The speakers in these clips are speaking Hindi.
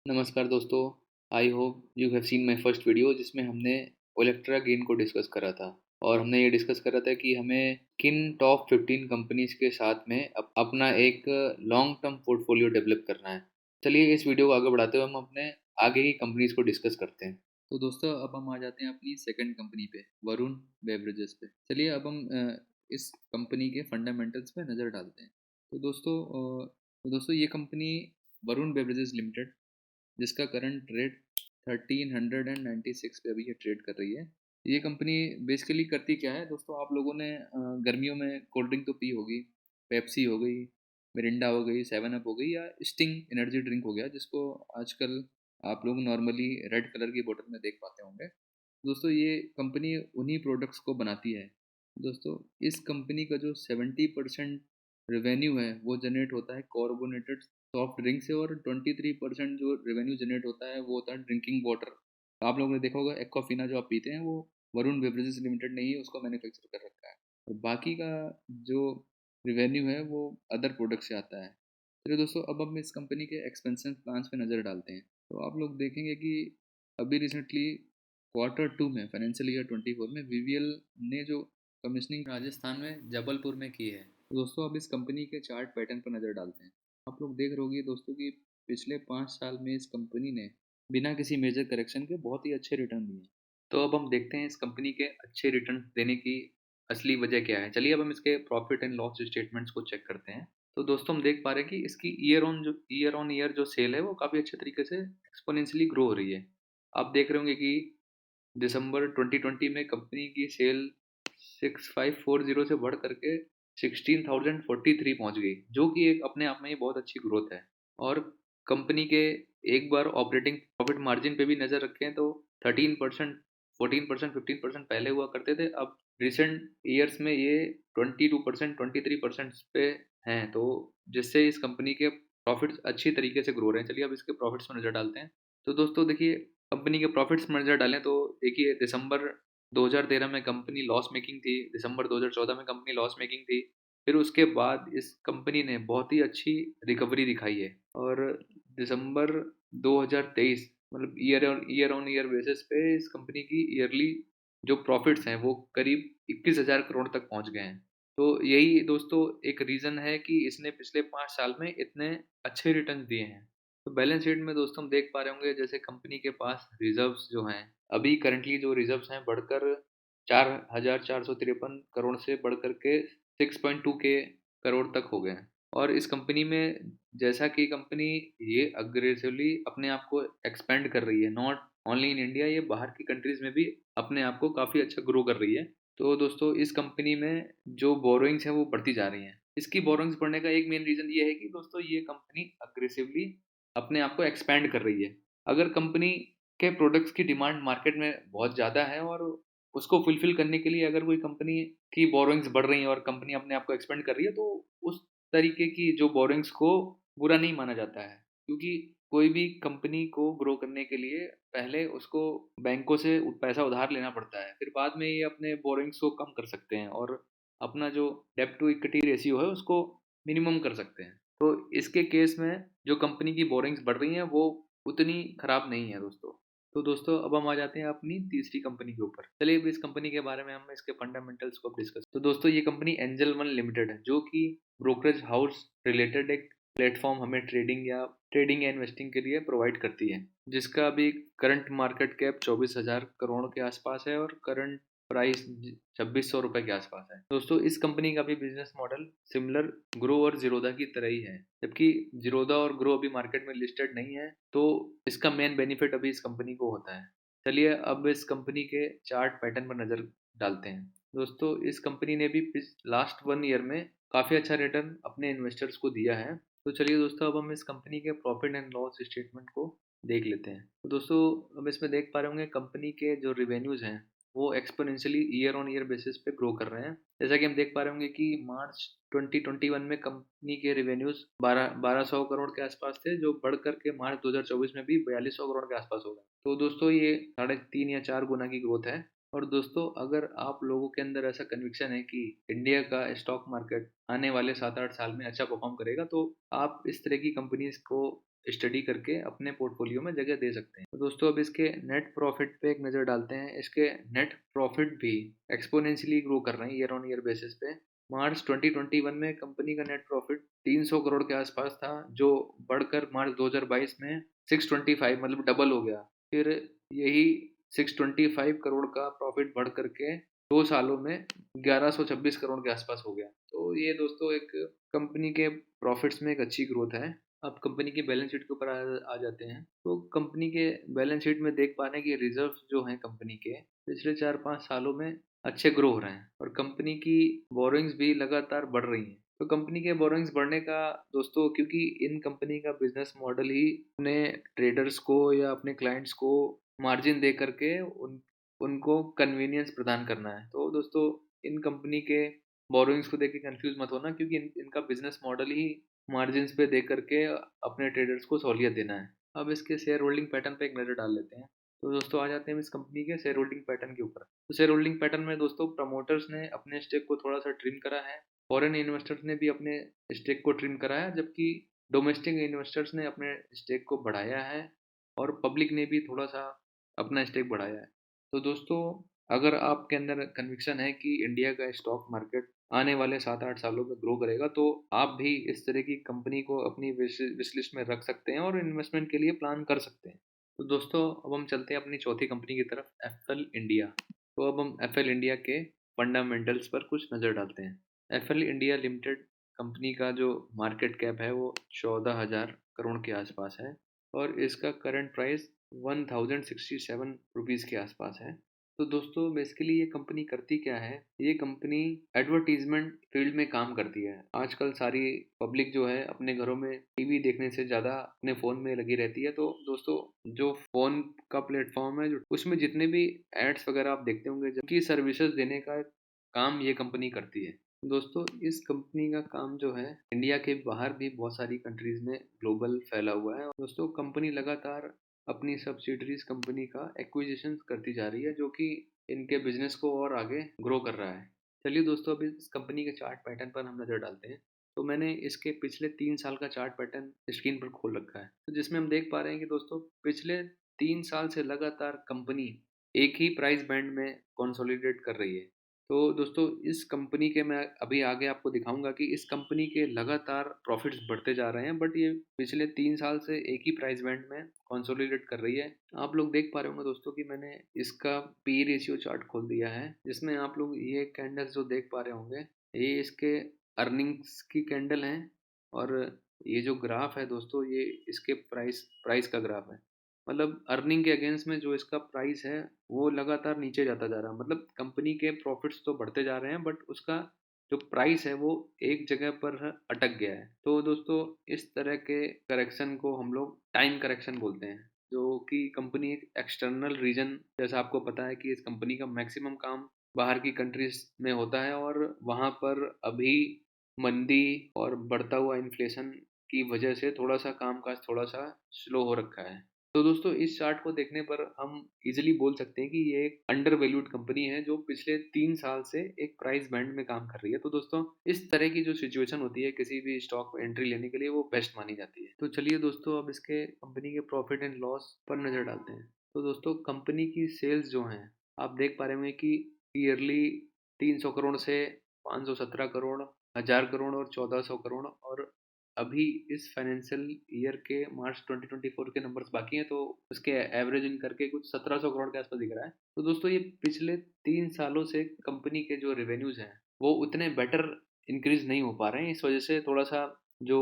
नमस्कार दोस्तों। I hope you have seen my first video जिसमें हमने ओलेक्ट्रा गेन को डिस्कस करा था और हमने ये डिस्कस करा था कि हमें किन टॉप 15 कंपनीज के साथ में अपना एक लॉन्ग टर्म पोर्टफोलियो डेवलप करना है। चलिए इस वीडियो को आगे बढ़ाते हुए हम अपने आगे की कंपनीज को डिस्कस करते हैं। तो दोस्तों अब हम आ जाते हैं अपनी सेकंड कंपनी पे, वरुण बेवरेजेस पे। चलिए अब हम इस कंपनी के फंडामेंटल्स पे नज़र डालते हैं। तो दोस्तों ये कंपनी वरुण बेवरेजेस लिमिटेड, जिसका करंट रेट 1396 पे अभी ये ट्रेड कर रही है। ये कंपनी बेसिकली करती क्या है दोस्तों, आप लोगों ने गर्मियों में कोल्ड ड्रिंक तो पी होगी। पेप्सी हो गई, मिरिंडा हो गई, सेवन अप हो गई या स्टिंग एनर्जी ड्रिंक हो गया, जिसको आजकल आप लोग नॉर्मली रेड कलर की बोतल में देख पाते होंगे। दोस्तों ये कंपनी उन्हीं प्रोडक्ट्स को बनाती है। दोस्तों इस कंपनी का जो 70% रेवेन्यू है वो जनरेट होता है कार्बोनेटेड सॉफ्ट ड्रिंक से, और 23% जो रेवेन्यू जनरेट होता है वो होता है ड्रिंकिंग वाटर। आप लोगों ने देखा होगा एक्वाफिना जो आप पीते हैं वो वरुण बेवरेजेस लिमिटेड ने ही उसको मैन्युफैक्चर कर रखा है, और बाकी का जो रेवेन्यू है वो अदर प्रोडक्ट से आता है। चलिए दोस्तों अब हम इस कंपनी के एक्सपेंशन प्लान्स पे नज़र डालते हैं। तो आप लोग देखेंगे कि अभी रिसेंटली क्वार्टर 2 में फाइनेंशियल ईयर 24 में वीवीएल ने जो कमीशनिंग राजस्थान में जबलपुर में की है। तो दोस्तों अब इस कंपनी के चार्ट पैटर्न पर नज़र डालते हैं। आप लोग देख रहे होंगे दोस्तों कि पिछले 5 साल में इस कंपनी ने बिना किसी मेजर करेक्शन के बहुत ही अच्छे रिटर्न दिए। तो अब हम देखते हैं इस कंपनी के अच्छे रिटर्न देने की असली वजह क्या है। चलिए अब हम इसके प्रॉफिट एंड लॉस स्टेटमेंट्स को चेक करते हैं। तो दोस्तों हम देख पा रहे हैं कि इसकी ईयर ऑन ईयर जो सेल है वो काफ़ी अच्छे तरीके से एक्सपोनेंशियली ग्रो हो रही है। आप देख रहे होंगे कि दिसंबर 2020 में कंपनी की सेल 6540 से बढ़ करके 16,043 पहुंच गई, जो कि एक अपने आप में ही बहुत अच्छी ग्रोथ है। और कंपनी के एक बार ऑपरेटिंग प्रॉफिट मार्जिन पे भी नज़र रखें तो 13%, 14%, 15% पहले हुआ करते थे, अब रिसेंट ईयर्स में ये 22%, 23% पे हैं। तो जिससे इस कंपनी के प्रॉफिट्स अच्छी तरीके से ग्रो रहे हैं। चलिए अब इसके प्रॉफिट्स में नज़र डालते हैं। तो दोस्तों देखिए, कंपनी के प्रॉफिट्स में नज़र डालें तो देखिए दिसंबर 2013 में कंपनी लॉस मेकिंग थी, दिसंबर 2014 में कंपनी लॉस मेकिंग थी। फिर उसके बाद इस कंपनी ने बहुत ही अच्छी रिकवरी दिखाई है, और दिसंबर 2023 मतलब ईयर ऑन ईयर बेसिस पे इस कंपनी की ईयरली जो प्रॉफिट्स हैं वो करीब 21,000 करोड़ तक पहुंच गए हैं। तो यही दोस्तों एक रीज़न है कि इसने पिछले 5 साल में इतने अच्छे रिटर्न दिए हैं। तो बैलेंस शीट में दोस्तों हम देख पा रहे होंगे जैसे कंपनी के पास रिजर्व्स जो हैं, अभी करंटली जो रिजर्व्स हैं बढ़कर 4,453 करोड़ से बढ़कर के 6.2 के करोड़ तक हो गए हैं। और इस कंपनी में जैसा कि कंपनी ये अग्रेसिवली अपने आप को एक्सपेंड कर रही है, नॉट ओनली इन इंडिया, ये बाहर की कंट्रीज में भी अपने आप को काफ़ी अच्छा ग्रो कर रही है। तो दोस्तों इस कंपनी में जो बोरोइंग्स हैं वो बढ़ती जा रही हैं। इसकी बोरोइंग्स बढ़ने का एक मेन रीज़न ये है कि दोस्तों ये कंपनी अग्रेसिवली अपने आप को एक्सपैंड कर रही है। अगर कंपनी के प्रोडक्ट्स की डिमांड मार्केट में बहुत ज़्यादा है और उसको फुलफ़िल करने के लिए अगर कोई कंपनी की बोरोइंग्स बढ़ रही हैं और कंपनी अपने आप को एक्सपेंड कर रही है, तो उस तरीके की जो बोरोइंग्स को बुरा नहीं माना जाता है। क्योंकि कोई भी कंपनी को ग्रो करने के लिए पहले उसको बैंकों से पैसा उधार लेना पड़ता है, फिर बाद में ये अपने बोरोइंग्स को कम कर सकते हैं और अपना जो डेब्ट टू इक्विटी रेशियो है उसको मिनिमम कर सकते हैं। तो इसके केस में जो कंपनी की बोरिंग्स बढ़ रही हैं वो उतनी खराब नहीं है दोस्तों। तो दोस्तों अब हम आ जाते हैं अपनी तीसरी कंपनी के ऊपर। चलिए अब इस कंपनी के बारे में हम इसके फंडामेंटल्स को डिस्कस। तो दोस्तों ये कंपनी एंजल वन लिमिटेड है, जो कि ब्रोकरेज हाउस रिलेटेड एक प्लेटफॉर्म हमें ट्रेडिंग या इन्वेस्टिंग के लिए प्रोवाइड करती है, जिसका अभी करंट मार्केट कैप 24,000 करोड़ के आसपास है और करंट प्राइस 2600 रुपये के आसपास है। दोस्तों इस कंपनी का भी बिजनेस मॉडल सिमिलर ग्रो और जीरोधा की तरह ही है, जबकि जीरोधा और ग्रो अभी मार्केट में लिस्टेड नहीं है, तो इसका मेन बेनिफिट अभी इस कंपनी को होता है। चलिए अब इस कंपनी के चार्ट पैटर्न पर नज़र डालते हैं। दोस्तों इस कंपनी ने भी लास्ट 1 ईयर में काफ़ी अच्छा रिटर्न अपने इन्वेस्टर्स को दिया है। तो चलिए दोस्तों अब हम इस कंपनी के प्रॉफिट एंड लॉस स्टेटमेंट को देख लेते हैं। तो दोस्तों हम इसमें देख पा रहे होंगे कंपनी के जो रिवेन्यूज़ हैं वो exponentially year on year basis पे ग्रो कर रहे हैं। जैसा कि हम देख पा रहे होंगे कि मार्च 2021 में कंपनी के रिवेन्यूज 1200 करोड़ के आसपास थे, जो बढ़ करके मार्च 2024 में भी 4200 करोड़ के आसपास हो गए। तो दोस्तों ये 3.5 या 4 गुना की ग्रोथ है। और दोस्तों अगर आप लोगों के अंदर ऐसा कन्विक्शन है कि इंडिया का स्टॉक मार्केट आने वाले 7-8 साल में अच्छा परफॉर्म करेगा, तो आप इस तरह की कंपनीज को स्टडी करके अपने पोर्टफोलियो में जगह दे सकते हैं। तो दोस्तों अब इसके नेट प्रॉफिट पे एक नज़र डालते हैं। इसके नेट प्रॉफिट भी एक्सपोनेंशियली ग्रो कर रहे हैं ईयर ऑन ईयर बेसिस पे। मार्च 2021 में कंपनी का नेट प्रॉफिट 300 करोड़ के आसपास था, जो बढ़कर मार्च 2022 में 625 मतलब डबल हो गया। फिर यही 625 करोड़ का प्रॉफिट बढ़ करके 2 सालों में 1126 करोड़ के आसपास हो गया। तो ये दोस्तों एक कंपनी के प्रॉफिट्स में एक अच्छी ग्रोथ है। अब कंपनी की बैलेंस शीट के ऊपर आ जाते हैं। तो कंपनी के बैलेंस शीट में देख पा रहे हैं कि रिजर्व्स जो हैं कंपनी के पिछले 4-5 सालों में अच्छे ग्रो हो रहे हैं और कंपनी की बोरोइंग्स भी लगातार बढ़ रही हैं। तो कंपनी के बोरोइंग्स बढ़ने का दोस्तों, क्योंकि इन कंपनी का बिजनेस मॉडल ही अपने ट्रेडर्स को या अपने क्लाइंट्स को मार्जिन दे करके उनको कन्वीनियंस प्रदान करना है। तो दोस्तों इन कंपनी के बोरोइंग्स को देख के कंफ्यूज मत होना, क्योंकि इनका बिजनेस मॉडल ही मार्जिन्स पे दे करके अपने ट्रेडर्स को सहूलियत देना है। अब इसके शेयर होल्डिंग पैटर्न पे एक नज़र डाल लेते हैं। तो दोस्तों आ जाते हैं इस कंपनी के शेयर होल्डिंग पैटर्न के ऊपर। तो शेयर होल्डिंग पैटर्न में दोस्तों प्रमोटर्स ने अपने स्टेक को थोड़ा सा ट्रिम करा है, फॉरेन इन्वेस्टर्स ने भी अपने स्टेक को ट्रिम करा है, जबकि डोमेस्टिक इन्वेस्टर्स ने अपने स्टेक को बढ़ाया है और पब्लिक ने भी थोड़ा सा अपना स्टेक बढ़ाया है। तो दोस्तों अगर आपके अंदर कन्विक्शन है कि इंडिया का स्टॉक मार्केट आने वाले 7-8 सालों में ग्रो करेगा, तो आप भी इस तरह की कंपनी को अपनी विश लिस्ट में रख सकते हैं और इन्वेस्टमेंट के लिए प्लान कर सकते हैं। तो दोस्तों अब हम चलते हैं अपनी चौथी कंपनी की तरफ, एफएल इंडिया। तो अब हम एफएल इंडिया के फंडामेंटल्स पर कुछ नज़र डालते हैं। एफएल इंडिया लिमिटेड कंपनी का जो मार्केट कैप है वो 14,000 करोड़ के आसपास है और इसका करंट प्राइस 1067 रुपीज़ के आसपास है। तो दोस्तों बेसिकली ये कंपनी करती क्या है, ये कंपनी एडवर्टीजमेंट फील्ड में काम करती है। आजकल सारी पब्लिक जो है अपने घरों में टीवी देखने से ज़्यादा अपने फ़ोन में लगी रहती है। तो दोस्तों जो फ़ोन का प्लेटफॉर्म है, जो उसमें जितने भी एड्स वगैरह आप देखते होंगे, जबकि सर्विसेज देने का काम ये कंपनी करती है। दोस्तों इस कंपनी का काम जो है इंडिया के बाहर भी बहुत सारी कंट्रीज में ग्लोबल फैला हुआ है। दोस्तों कंपनी लगातार अपनी सब्सिडरीज कंपनी का एक्विजिशन करती जा रही है, जो कि इनके बिजनेस को और आगे ग्रो कर रहा है। चलिए दोस्तों अभी इस कंपनी के चार्ट पैटर्न पर हम नज़र डालते हैं। तो मैंने इसके पिछले 3 साल का चार्ट पैटर्न स्क्रीन पर खोल रखा है, तो जिसमें हम देख पा रहे हैं कि दोस्तों पिछले 3 साल से लगातार कंपनी एक ही प्राइस बैंड में कंसोलिडेट कर रही है। तो दोस्तों इस कंपनी के मैं अभी आगे आपको दिखाऊंगा कि इस कंपनी के लगातार प्रॉफिट्स बढ़ते जा रहे हैं, बट ये पिछले 3 साल से एक ही प्राइस बैंड में कंसोलिडेट कर रही है। आप लोग देख पा रहे होंगे दोस्तों कि मैंने इसका पी रेशियो चार्ट खोल दिया है, जिसमें आप लोग ये कैंडल्स जो देख पा रहे होंगे, ये इसके अर्निंग्स की कैंडल है और ये जो ग्राफ है दोस्तों, ये इसके प्राइस प्राइस का ग्राफ है। मतलब अर्निंग के अगेंस्ट में जो इसका प्राइस है वो लगातार नीचे जाता जा रहा है। मतलब कंपनी के प्रॉफिट्स तो बढ़ते जा रहे हैं, बट उसका जो प्राइस है वो एक जगह पर अटक गया है। तो दोस्तों इस तरह के करेक्शन को हम लोग टाइम करेक्शन बोलते हैं, जो कि कंपनी एक एक्सटर्नल रीजन, जैसा आपको पता है कि इस कंपनी का मैक्सिमम काम बाहर की कंट्रीज में होता है और वहाँ पर अभी मंदी और बढ़ता हुआ इन्फ्लेशन की वजह से थोड़ा सा कामकाज थोड़ा सा स्लो हो रखा है। तो दोस्तों इस चार्ट को देखने पर हम इजीली बोल सकते हैं कि ये एक अंडर वैल्यूड कंपनी है, जो पिछले 3 साल से एक प्राइस बैंड में काम कर रही है। तो दोस्तों इस तरह की जो सिचुएशन होती है किसी भी स्टॉक में एंट्री लेने के लिए, वो बेस्ट मानी जाती है। तो चलिए दोस्तों अब इसके कंपनी के प्रॉफिट एंड लॉस पर नजर डालते हैं। तो दोस्तों कंपनी की सेल्स जो हैं, आप देख पा रहे होंगे कि ईयरली 300 करोड़ से 517 करोड़, 1000 करोड़ और 1400 करोड़, और अभी इस फाइनेंशियल ईयर के मार्च 2024 के नंबर्स बाकी हैं, तो उसके एवरेजिंग करके कुछ 1700 करोड़ के आसपास दिख रहा है। तो दोस्तों ये पिछले 3 सालों से कंपनी के जो रेवेन्यूज हैं वो उतने बेटर इंक्रीज नहीं हो पा रहे हैं। इस वजह से थोड़ा सा जो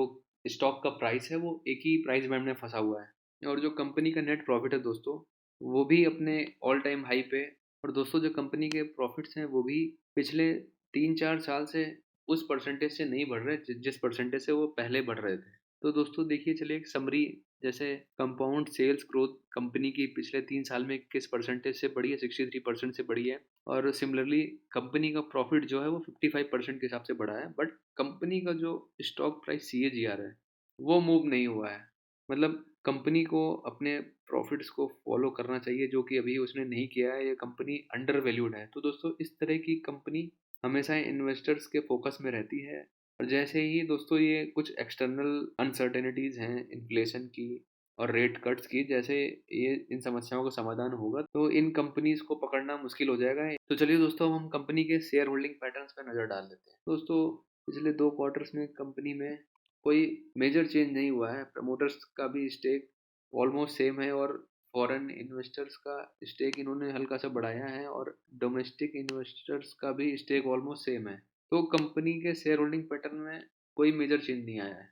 स्टॉक का प्राइस है वो एक ही प्राइस बैंड में फंसा हुआ है। और जो कंपनी का नेट प्रॉफिट है दोस्तों, वो भी अपने ऑल टाइम हाई पे। और दोस्तों जो कंपनी के प्रॉफिट्स हैं वो भी पिछले 3-4 साल से उस परसेंटेज से नहीं बढ़ रहे जिस परसेंटेज से वो पहले बढ़ रहे थे। तो दोस्तों देखिए, चलिए एक समरी, जैसे कंपाउंड सेल्स ग्रोथ कंपनी की पिछले 3 साल में किस परसेंटेज से बढ़ी है, 63% से बढ़ी है। और सिमिलरली कंपनी का प्रॉफिट जो है वो 55% के हिसाब से बढ़ा है, बट कंपनी का जो स्टॉक प्राइस CAGR है वो मूव नहीं हुआ है। मतलब कंपनी को अपने प्रॉफिट्स को फॉलो करना चाहिए, जो कि अभी उसने नहीं किया है। ये कंपनी अंडर वैल्यूड है। तो दोस्तों इस तरह की कंपनी हमेशा इन्वेस्टर्स के फोकस में रहती है और जैसे ही दोस्तों ये कुछ एक्सटर्नल अनसर्टेनिटीज़ हैं इन्फ्लेशन की और रेट कट्स की, जैसे ये इन समस्याओं का समाधान होगा तो इन कंपनीज़ को पकड़ना मुश्किल हो जाएगा। तो चलिए दोस्तों, अब हम कंपनी के शेयर होल्डिंग पैटर्न्स पे नज़र डाल लेते हैं। दोस्तों, पिछले 2 क्वार्टर्स में कंपनी में कोई मेजर चेंज नहीं हुआ है। प्रमोटर्स का भी स्टेक ऑलमोस्ट सेम है और फॉरेन इन्वेस्टर्स का स्टेक इन्होंने हल्का सा बढ़ाया है और डोमेस्टिक इन्वेस्टर्स का भी स्टेक ऑलमोस्ट सेम है। तो कंपनी के शेयर होल्डिंग पैटर्न में कोई मेजर चेंज नहीं आया है।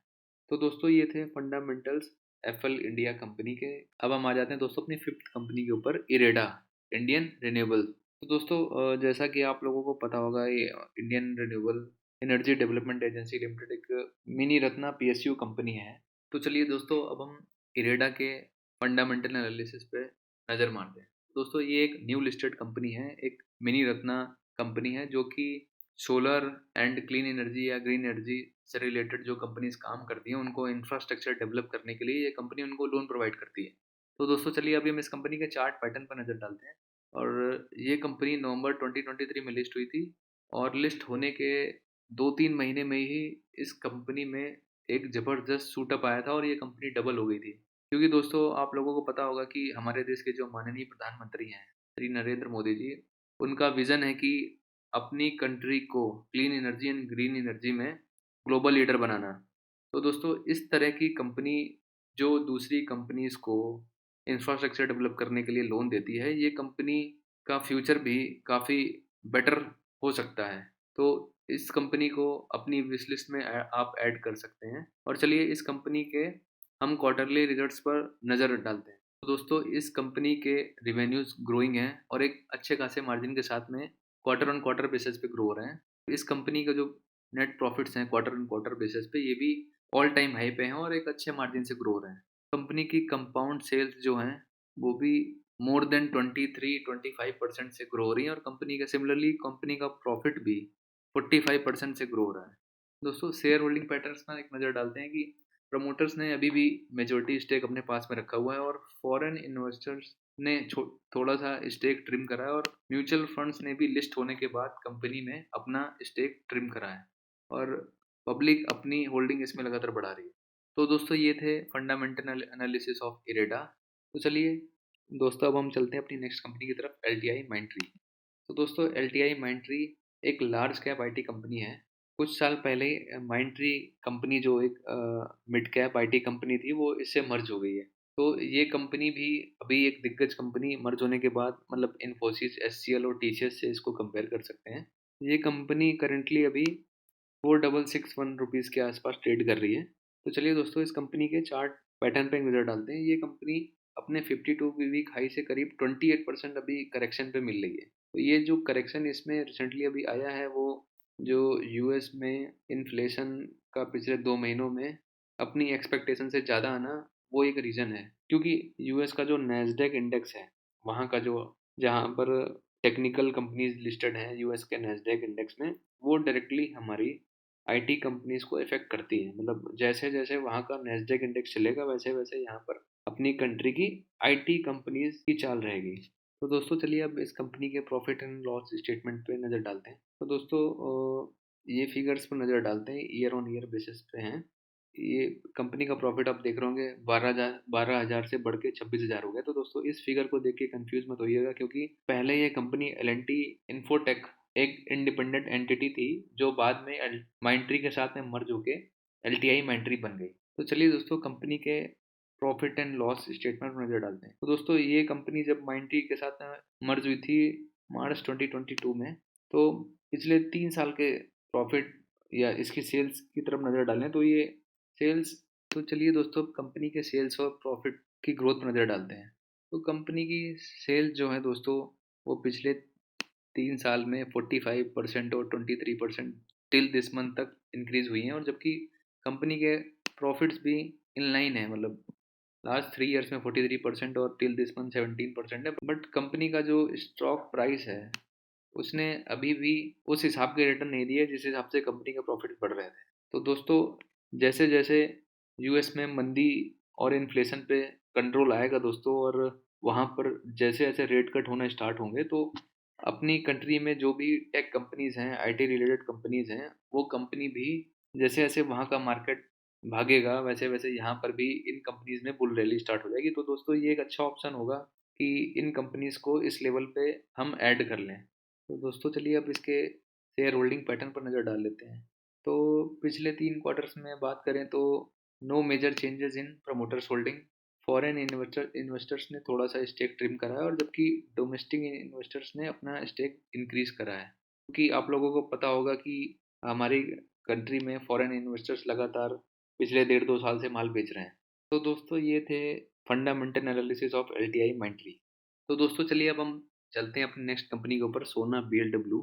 तो दोस्तों, ये थे फंडामेंटल्स एफएल इंडिया कंपनी के। अब हम आ जाते हैं दोस्तों अपनी फिफ्थ कंपनी के ऊपर, इरेडा इंडियन रिन्यूएबल। तो दोस्तों, जैसा कि आप लोगों को पता होगा, ये Indian renewable energy development agency limited एक मिनी रत्ना पीएसयू कंपनी है। तो चलिए दोस्तों, अब हम इरेडा के फंडामेंटल एनालिसिस पे नज़र मारते हैं। दोस्तों, ये एक न्यू लिस्टेड कंपनी है, एक मिनी रत्ना कंपनी है जो कि सोलर एंड क्लीन एनर्जी या ग्रीन एनर्जी से रिलेटेड जो कंपनीज काम करती हैं उनको इंफ्रास्ट्रक्चर डेवलप करने के लिए ये कंपनी उनको लोन प्रोवाइड करती है। तो दोस्तों, चलिए अभी हम इस कंपनी के चार्ट पैटर्न पर नज़र डालते हैं। और ये कंपनी नवंबर 2023 में लिस्ट हुई थी और लिस्ट होने के 2-3 महीने में ही इस कंपनी में एक ज़बरदस्त शूटअप आया था और ये कंपनी डबल हो गई थी। क्योंकि दोस्तों, आप लोगों को पता होगा कि हमारे देश के जो माननीय प्रधानमंत्री हैं श्री नरेंद्र मोदी जी, उनका विज़न है कि अपनी कंट्री को clean energy and green energy में ग्लोबल लीडर बनाना। तो दोस्तों, इस तरह की कंपनी जो दूसरी कंपनीज़ को इंफ्रास्ट्रक्चर डेवलप करने के लिए लोन देती है, ये कंपनी का फ्यूचर भी काफ़ी बेटर हो सकता है। तो इस कंपनी को अपनी विश लिस्ट में आप ऐड कर सकते हैं। और चलिए इस कंपनी के हम क्वार्टरली रिजल्ट्स पर नज़र डालते हैं। तो दोस्तों, इस कंपनी के रिवेन्यूज़ ग्रोइंग हैं और एक अच्छे खासे मार्जिन के साथ में क्वार्टर ऑन क्वार्टर बेसिस पे ग्रो हो रहे हैं। इस कंपनी का जो नेट प्रॉफिट्स हैं क्वार्टर ऑन क्वार्टर बेसिस पे, ये भी ऑल टाइम हाई पे हैं और एक अच्छे मार्जिन से ग्रो हो रहे हैं। कंपनी की कंपाउंड सेल्स जो हैं वो भी मोर देन 23-25% से ग्रो हो रही है और कंपनी का सिमिलरली कंपनी का प्रॉफिट भी 45% से ग्रो हो रहा है। दोस्तों, शेयर होल्डिंग पैटर्न्स पर एक नज़र डालते हैं कि प्रमोटर्स ने अभी भी मेजॉरिटी स्टेक अपने पास में रखा हुआ है और फॉरेन इन्वेस्टर्स ने थोड़ा सा स्टेक ट्रिम करा है और म्यूचुअल फंड्स ने भी लिस्ट होने के बाद कंपनी में अपना स्टेक ट्रिम करा है और पब्लिक अपनी होल्डिंग इसमें लगातार बढ़ा रही है। तो दोस्तों, ये थे फंडामेंटल एनालिसिस ऑफ इरेडा। तो चलिए दोस्तों, अब हम चलते हैं अपनी नेक्स्ट कंपनी की तरफ, एलटीआई माइंट्री। तो दोस्तों, एलटीआई माइंट्री एक लार्ज कैप आईटी कंपनी है। कुछ साल पहले माइंट्री कंपनी जो एक मिड कैप आईटी कंपनी थी वो इससे मर्ज हो गई है। तो ये कंपनी भी अभी एक दिग्गज कंपनी मर्ज होने के बाद, मतलब इन्फोसिस, एचसीएल और टीसीएस से इसको कंपेयर कर सकते हैं। ये कंपनी करेंटली अभी 4661 रुपीज़ के आसपास ट्रेड कर रही है। तो चलिए दोस्तों, इस कंपनी के चार्ट पैटर्न पे एक नज़र डालते हैं। ये कंपनी अपने 52 वीक हाई से करीब 28% अभी करेक्शन पे मिल रही है। तो ये जो करेक्शन इसमें रिसेंटली अभी आया है, वो जो यूएस में इन्फ्लेशन का पिछले 2 महीनों में अपनी एक्सपेक्टेशन से ज़्यादा आना, वो एक रीज़न है। क्योंकि यूएस का जो नैस्डैक इंडेक्स है, वहाँ का जो, जहाँ पर टेक्निकल कंपनीज लिस्टेड हैं यूएस के नैस्डैक इंडेक्स में, वो डायरेक्टली हमारी आईटी कंपनीज को इफेक्ट करती है। मतलब जैसे जैसे वहाँ का नैस्डैक इंडेक्स चलेगा, वैसे वैसे यहाँ पर अपनी कंट्री की आईटी कंपनीज की चाल रहेगी। तो दोस्तों, चलिए अब इस कंपनी के प्रॉफिट एंड लॉस स्टेटमेंट पे नज़र डालते हैं। तो दोस्तों, ये फिगर्स पर नज़र डालते हैं, ईयर ऑन ईयर बेसिस पे हैं। ये कंपनी का प्रॉफिट आप देख रहे होंगे 12,000 से बढ़ के 26,000 हो गया। तो दोस्तों, इस फिगर को देख के कंफ्यूज मत होइएगा, क्योंकि पहले ये कंपनी एल&टी इन्फोटेक एक इंडिपेंडेंट एंटिटी थी जो बाद में माइंट्री के साथ में मर्ज होके एलटीआई माइंट्री बन गई। तो चलिए दोस्तों, कंपनी के प्रॉफिट एंड लॉस स्टेटमेंट पर नजर डालते हैं। तो दोस्तों, ये कंपनी जब माइंट्री के साथ मर्ज हुई थी मार्च 2022 में, तो पिछले 3 साल के प्रॉफिट या इसकी सेल्स की तरफ नज़र डालें तो ये सेल्स, तो चलिए दोस्तों, कंपनी के सेल्स और प्रॉफिट की ग्रोथ पर नज़र डालते हैं। तो कंपनी की सेल्स जो है दोस्तों, वो पिछले 3 साल में 45% और 23% टिल दिस मंथ तक इंक्रीज हुई हैं। और जबकि कंपनी के प्रॉफिट्स भी इन लाइन है, मतलब लास्ट 3 ईयर्स में 43% और टिल दिस मंथ 17% है। बट कंपनी का जो स्टॉक प्राइस है, उसने अभी भी उस हिसाब के रिटर्न नहीं दिए जिस हिसाब से कंपनी के प्रॉफिट बढ़ रहे थे। तो दोस्तों, जैसे जैसे यूएस में मंदी और इन्फ्लेशन पे कंट्रोल आएगा दोस्तों, और वहाँ पर जैसे जैसे रेट कट होना स्टार्ट होंगे, तो अपनी कंट्री में जो भी टेक कंपनीज हैं, आईटी रिलेटेड कंपनीज हैं, वो कंपनी भी जैसे जैसे वहाँ का मार्केट भागेगा वैसे वैसे यहाँ पर भी इन कंपनीज में बुल रैली स्टार्ट हो जाएगी। तो दोस्तों ये एक अच्छा ऑप्शन होगा कि इन कंपनीज को इस लेवल पे हम ऐड कर लें। तो दोस्तों चलिए अब इसके शेयर होल्डिंग पैटर्न पर नज़र डाल लेते हैं। तो पिछले 3 क्वार्टर्स में बात करें तो no major changes in promoters holding. Foreign investors ने थोड़ा सा स्टेक ट्रिम करा है और जबकि डोमेस्टिक इन्वेस्टर्स ने अपना स्टेक इंक्रीज करा है, क्योंकि आप लोगों को पता होगा कि हमारी कंट्री में फॉरेन इन्वेस्टर्स लगातार पिछले 1.5-2 साल से माल बेच रहे हैं। तो दोस्तों ये थे fundamental analysis of LTI Mindtree. तो दोस्तों चलिए अब हम चलते हैं अपनी नेक्स्ट कंपनी के ऊपर, सोना BLW।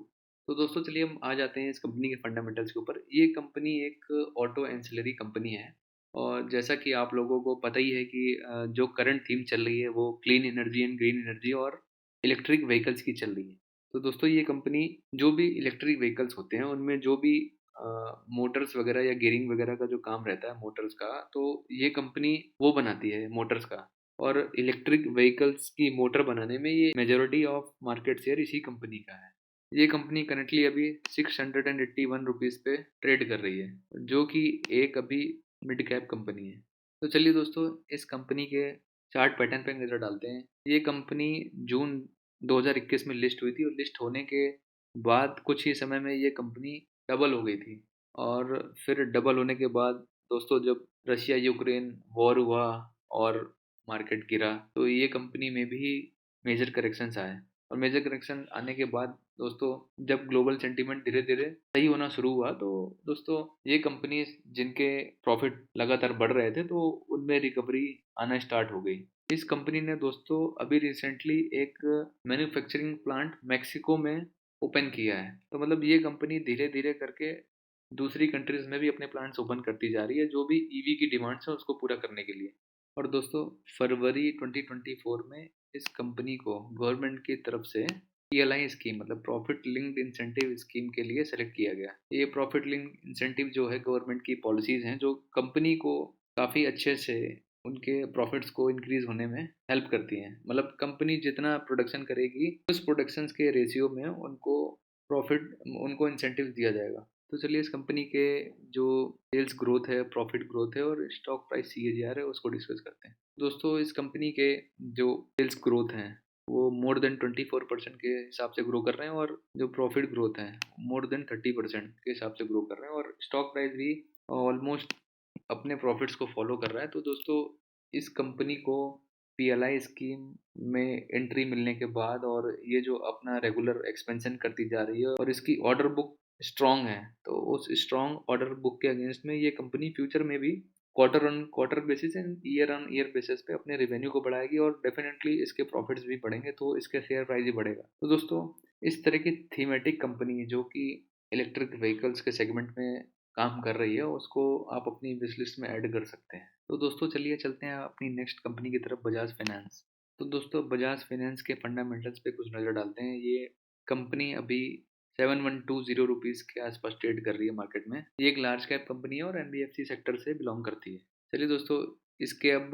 तो दोस्तों चलिए हम आ जाते हैं इस कंपनी के फंडामेंटल्स के ऊपर। ये कंपनी एक ऑटो एंसिलरी कंपनी है और जैसा कि आप लोगों को पता ही है कि जो करंट थीम चल रही है वो clean energy and green energy और इलेक्ट्रिक व्हीकल्स की चल रही है। तो दोस्तों ये कंपनी जो भी इलेक्ट्रिक व्हीकल्स होते हैं उनमें जो भी मोटर्स वगैरह या गियरिंग वगैरह का जो काम रहता है मोटर्स का, तो ये कंपनी वो बनाती है मोटर्स का। और इलेक्ट्रिक व्हीकल्स की मोटर बनाने में ये मेजॉरिटी ऑफ मार्केट शेयर इसी कंपनी का है। ये कंपनी करंटली अभी 681 रुपीज़ पे ट्रेड कर रही है, जो कि एक अभी मिड कैप कंपनी है। तो चलिए दोस्तों इस कंपनी के चार्ट पैटर्न पे नज़र डालते हैं। ये कंपनी जून 2021 में लिस्ट हुई थी और लिस्ट होने के बाद कुछ ही समय में ये कंपनी डबल हो गई थी। और फिर डबल होने के बाद दोस्तों जब रशिया यूक्रेन वॉर हुआ और मार्केट गिरा तो ये कंपनी में भी मेजर करेक्शंस आए। और मेजर करेक्शन आने के बाद दोस्तों जब ग्लोबल सेंटीमेंट धीरे धीरे सही होना शुरू हुआ तो दोस्तों ये कंपनी जिनके प्रॉफिट लगातार बढ़ रहे थे तो उनमें रिकवरी आना स्टार्ट हो गई। इस कंपनी ने दोस्तों अभी रिसेंटली एक मैन्युफैक्चरिंग प्लांट मेक्सिको में ओपन किया है। तो मतलब ये कंपनी धीरे धीरे करके दूसरी कंट्रीज में भी अपने प्लांट्स ओपन करती जा रही है जो भी ईवी की डिमांड्स है उसको पूरा करने के लिए। और दोस्तों फरवरी 2024 में इस कंपनी को गवर्नमेंट की तरफ से PLI स्कीम मतलब प्रॉफिट लिंक्ड इंसेंटिव स्कीम के लिए सेलेक्ट किया गया। ये प्रॉफिट लिंक्ड इंसेंटिव जो है गवर्नमेंट की पॉलिसीज हैं जो कंपनी को काफ़ी अच्छे से उनके प्रॉफिट्स को इंक्रीज होने में हेल्प करती हैं। मतलब कंपनी जितना प्रोडक्शन करेगी उस प्रोडक्शन के रेशियो में उनको प्रॉफिट उनको इंसेंटिव दिया जाएगा। तो चलिए इस कंपनी के जो सेल्स ग्रोथ है, प्रॉफिट ग्रोथ है और स्टॉक प्राइस CAGR है उसको डिस्कस करते हैं। दोस्तों इस कंपनी के जो सेल्स ग्रोथ हैं वो मोर देन 24% के हिसाब से ग्रो कर रहे हैं और जो प्रॉफिट ग्रोथ है मोर देन 30% के हिसाब से ग्रो कर रहे हैं और स्टॉक प्राइस भी ऑलमोस्ट अपने प्रॉफिट्स को फॉलो कर रहा है। तो दोस्तों इस कंपनी को PLI स्कीम में एंट्री मिलने के बाद और ये जो अपना रेगुलर एक्सपेंशन करती जा रही है और इसकी ऑर्डर बुक स्ट्रांग है, तो उस स्ट्रांग ऑर्डर बुक के अगेंस्ट में ये कंपनी फ्यूचर में भी quarter on quarter basis and year on year basis पे अपने रेवेन्यू को बढ़ाएगी और डेफिनेटली इसके प्रॉफिट्स भी बढ़ेंगे तो इसके शेयर प्राइस भी बढ़ेगा। तो दोस्तों इस तरह की थीमेटिक कंपनी जो कि इलेक्ट्रिक व्हीकल्स के सेगमेंट में काम कर रही है उसको आप अपनी विश लिस्ट में ऐड कर सकते हैं। तो दोस्तों चलिए चलते हैं अपनी नेक्स्ट कंपनी की तरफ, बजाज फाइनेंस। तो दोस्तों बजाज फाइनेंस के फंडामेंटल्स पे कुछ नज़र डालते हैं। ये कंपनी अभी 7120 रुपीज़ के आसपास ट्रेड कर रही है मार्केट में। ये एक लार्ज कैप कंपनी है और NBFC सेक्टर से बिलोंग करती है। चलिए दोस्तों इसके अब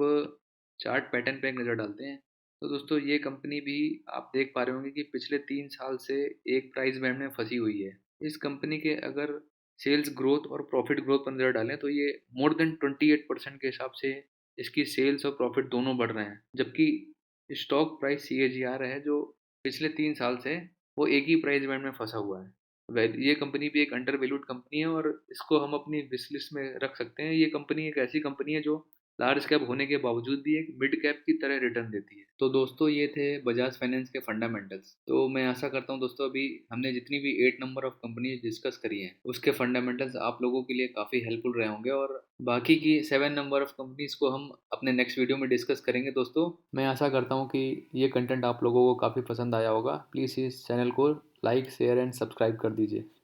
चार्ट पैटर्न पे एक नज़र डालते हैं। तो दोस्तों ये कंपनी भी आप देख पा रहे होंगे कि पिछले 3 साल से एक प्राइस बैंड में फंसी हुई है। इस कंपनी के अगर सेल्स ग्रोथ और प्रॉफिट ग्रोथ पर नज़र डालें तो ये मोर देन 28% के हिसाब से इसकी सेल्स और प्रॉफिट दोनों बढ़ रहे हैं, जबकि स्टॉक प्राइस CAGR है जो पिछले 3 साल से वो एक ही प्राइस बैंड में फंसा हुआ है। ये कंपनी भी एक अंडर वैल्यूड कंपनी है और इसको हम अपनी विश लिस्ट में रख सकते हैं। ये कंपनी एक ऐसी कंपनी है जो लार्ज कैप होने के बावजूद भी एक मिड कैप की तरह रिटर्न देती है। तो दोस्तों ये थे बजाज फाइनेंस के फंडामेंटल्स। तो मैं आशा करता हूँ दोस्तों अभी हमने जितनी भी 8 नंबर ऑफ कंपनीज डिस्कस करी हैं उसके फंडामेंटल्स आप लोगों के लिए काफ़ी हेल्पफुल रहे होंगे और बाकी की 7 नंबर ऑफ कंपनीज को हम अपने नेक्स्ट वीडियो में डिस्कस करेंगे। दोस्तों मैं आशा करता हूँ कि ये कंटेंट आप लोगों को काफ़ी पसंद आया होगा। प्लीज़ इस चैनल को लाइक शेयर एंड सब्सक्राइब कर दीजिए।